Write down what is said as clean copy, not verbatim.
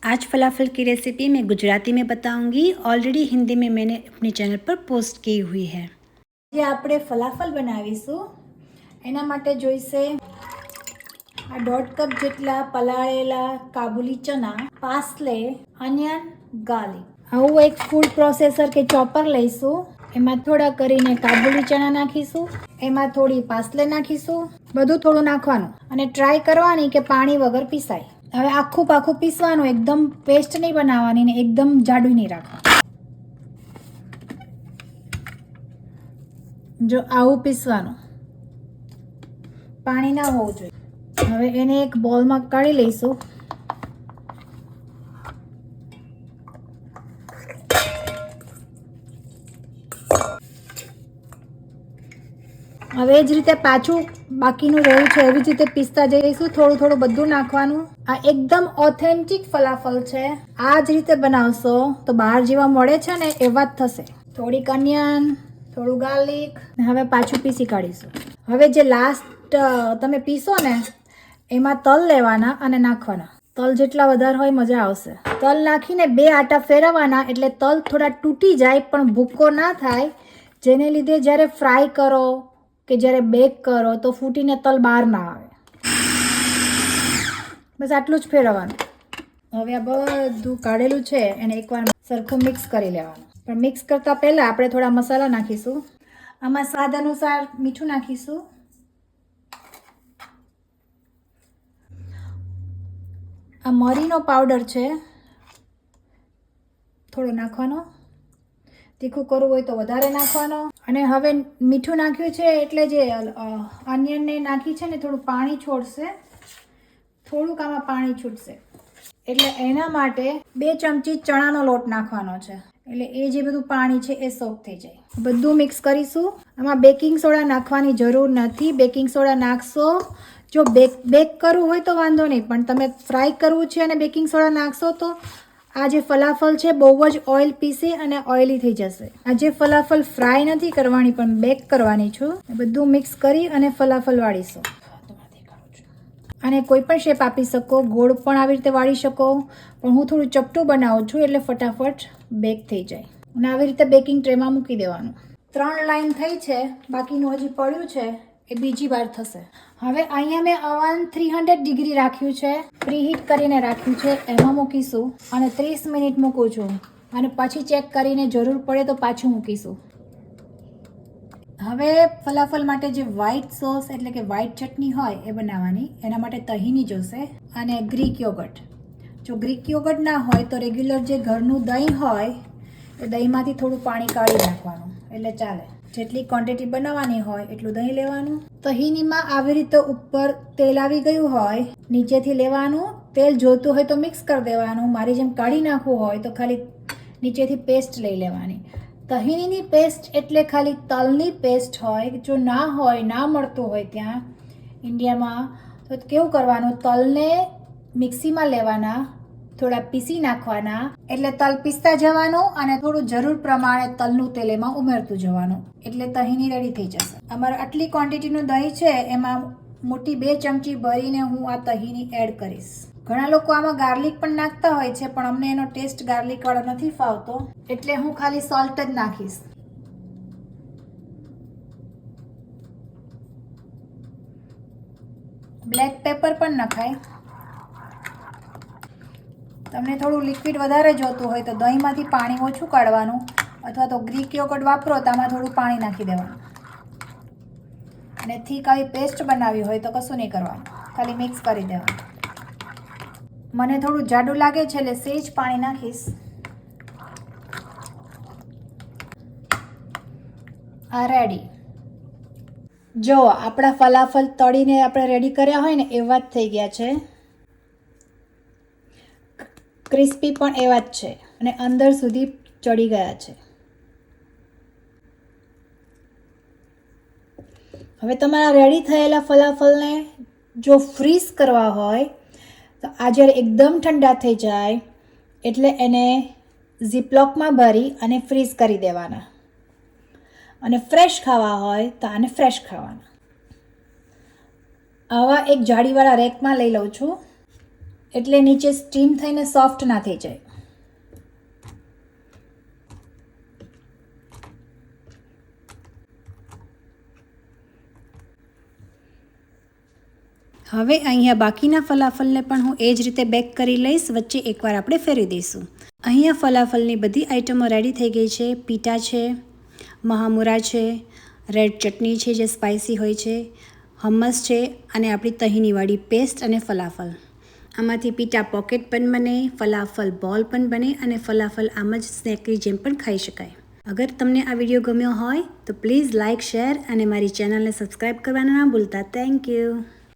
आज फलाफल की रेसिपी मैं गुजराती में बताऊंगी। ऑलरेडी हिंदी में मैंने अपने चैनल पर पोस्ट की हुई है। જે આપણે ફલાફલ બનાવીશું એના માટે જોઈશે આ 1.5 કપ જેટલા પલાળેલા કાબુલી ચના, પાસલે, અનિયન, ગાર્લિક. આવું એક ફૂડ પ્રોસેસર કે ચોપર લઈશું. એમાં થોડા કરીને કાબુલી ચણા નાખીશું, એમાં થોડી પાસલે નાખીશું. બધું થોડું નાખવાનું અને ટ્રાય કરવાની કે પાણી વગર પીસાય. હવે આખું પાખું પીસવાનું, એકદમ પેસ્ટ નહીં બનાવવાની ને એકદમ જાડું નહીં રાખવાનું. જો આવું પીસવાનું, પાણી ના હોવું જોઈએ. હવે એને એક બોલમાં કાઢી લઈશું. હવે જ રીતે પાછું બાકીનું રહ્યું છે એવી જ રીતે પીસતા જઈશું. થોડું થોડું બધું નાખવાનું. આ એકદમ ઓથેન્ટિક ફલાફલ છે. આ જ રીતે બનાવશો તો બહાર જેવા મળે છે ને એવા જ થશે. થોડીક અનિયન, થોડું ગાર્લિક. હવે પાછું પીસી કાઢીશું. હવે જે લાસ્ટ તમે પીસો ને એમાં તલ લેવાના અને નાખવાના. તલ જેટલા વધારે હોય મજા આવશે. તલ નાખીને 2 આટા ફેરવવાના એટલે તલ થોડા તૂટી જાય પણ ભૂક્કો ના થાય, જેને લીધે જ્યારે ફ્રાય કરો કે જ્યારે બેક કરો તો ફૂટીને તલ બહાર ના આવે. બસ આટલું જ ફેરવવાનું. હવે આ બધું કાઢેલું છે એને એકવાર સરખું મિક્સ કરી લેવાનું. પણ મિક્સ કરતાં પહેલાં આપણે થોડા મસાલા નાખીશું. આમાં સ્વાદ અનુસાર મીઠું નાખીશું. આ મરીનો પાવડર છે, થોડો નાખવાનો. તીખું કરવું હોય તો વધારે નાખવાનો. અને હવે મીઠું નાખ્યું છે એટલે જે ઓનિયનને નાખી છે ને થોડું પાણી છોડશે, થોડુંક આમાં પાણી છૂટશે. એટલે એના માટે 2 ચમચી ચણાનો લોટ નાખવાનો છે, એટલે એ જે બધું પાણી છે એ સોક થઈ જાય. બધું મિક્સ કરીશું. આમાં બેકિંગ સોડા નાખવાની જરૂર નથી. બેકિંગ સોડા નાખશો જો બેક કરવું હોય તો વાંધો નહીં, પણ તમે ફ્રાય કરવું છે અને બેકિંગ સોડા નાખશો તો આ જે ફલાફલ છે બહુ જ ઓઇલ પીસે અને ઓઇલી થઈ જશે. આ જે ફલાફલ ફ્રાય નથી કરવાની પણ બેક કરવાની છું. બધું મિક્સ કરી અને ફલાફલ વાળીશું. અને કોઈ પણ શેપ આપી શકો. ગોળ પણ આવી રીતે વાળી શકો, પણ હું થોડું ચપટું બનાવું છું એટલે ફટાફટ બેક થઈ જાય. અને આવી રીતે બેકિંગ ટ્રેમાં મૂકી દેવાનું. 3 લાઈન થઈ છે, બાકીનું હજી પડ્યું છે એ બીજી વાર થશે. હવે અહીંયા મેં અવન 300 ડિગ્રી રાખ્યું છે, પ્રીહીટ કરીને રાખ્યું છે. એમાં મૂકીશું અને 30 મિનિટ મૂકું છું અને પછી ચેક કરીને જરૂર પડે તો પાછું મૂકીશું. હવે ફલાફલ માટે જે વ્હાઈટ સોસ એટલે કે વ્હાઈટ ચટણી હોય એ બનાવવાની. એના માટે તહીની જોશે અને ગ્રીક યોગર્ટ. જો ગ્રીક યોગર્ટ ના હોય તો રેગ્યુલર જે ઘરનું દહીં હોય એ દહીંમાંથી થોડું પાણી કાઢી નાખવાનું એટલે ચાલે. જેટલી ક્વોન્ટિટી બનાવવાની હોય એટલું દહીં લેવાનું. તહીનીમાં આવી રીતે ઉપર તેલ આવી ગયું હોય નીચેથી લેવાનું. તેલ જોઈતું હોય તો મિક્સ કરી દેવાનું. મારી જેમ કાઢી નાખવું હોય તો ખાલી નીચેથી પેસ્ટ લઈ લેવાની. તહીનીની પેસ્ટ એટલે ખાલી તલની પેસ્ટ હોય. જો ના હોય, ના મળતું હોય ત્યાં ઇન્ડિયામાં, તો કેવું કરવાનું, તલને મિક્સીમાં લેવાના, થોડા પીસી નાખવાના એટલે તલ પીસતા જવાનું અને થોડું જરૂર પ્રમાણે તલનું તેલ એમાં ઉમેરતું જવાનું એટલે તહીની રેડી થઈ જશે. અમારે આટલી ક્વોન્ટિટીનું દહીં છે એમાં મોટી 2 ચમચી ભરીને હું આ તહીની એડ કરીશ. ઘણા લોકો આમાં ગાર્લિક પણ નાખતા હોય છે, પણ અમને એનો ટેસ્ટ ગાર્લિકવાળો નથી ફાવતો એટલે હું ખાલી સોલ્ટ જ નાખીશ. બ્લેક પેપર પણ નખાય. તમને થોડું લિક્વિડ વધારે જોતું હોય તો દહીંમાંથી પાણી ઓછું કાઢવાનું, અથવા તો ગ્રીક યોગર્ટ વાપરો તો આમાં થોડું પાણી નાખી દેવાનું. અને થીક આવી પેસ્ટ બનાવી હોય તો કશું નહીં કરવાનું, ખાલી મિક્સ કરી દેવાનું. મને થોડું જાડું લાગે છે એટલે સેજ પાણી નાખીશ. આ રેડી. જો આપણા ફલાફલ તળીને આપણે રેડી કર્યા હોય ને એવા જ થઈ ગયા છે. ક્રિસ્પી પણ એવા જ છે અને અંદર સુધી ચડી ગયા છે. હવે તમારા રેડી થયેલા ફલાફલને જો ફ્રીઝ કરવા હોય તો આ જ્યારે એકદમ ઠંડા થઈ જાય એટલે એને ઝીપલોકમાં ભરી અને ફ્રીઝ કરી દેવાના. અને ફ્રેશ ખાવા હોય તો આને ફ્રેશ ખાવાના. આવા એક જાળીવાળા રેકમાં લઈ લઉં છું. એટલે નીચે સ્ટીમ થઈને સોફ્ટ ના થઈ જાય. હવે અહીંયા બાકીના ફલાફલને પણ હું એ જ રીતે બેક કરી લઈશ. વચ્ચે એકવાર આપણે ફેરવી દઈશું. અહીંયા ફલાફલની બધી આઈટમો રેડી થઈ ગઈ છે. પીટા છે, મહામુરા છે, રેડ ચટણી છે જે સ્પાઇસી હોય છે, હમ્મસ છે અને આપણી તહીનીવાળી પેસ્ટ અને ફલાફલ. આમાંથી પીટા પોકેટ પણ બને, ફલાફલ બોલ પણ બને અને ફલાફલ આમ જ સ્નેકની જેમ પણ ખાઈ શકાય. અગર તમને આ વિડીયો ગમ્યો હોય તો પ્લીઝ લાઇક, શેર અને મારી ચેનલને સબસ્ક્રાઈબ કરવાનું ના ભૂલતા. Thank you.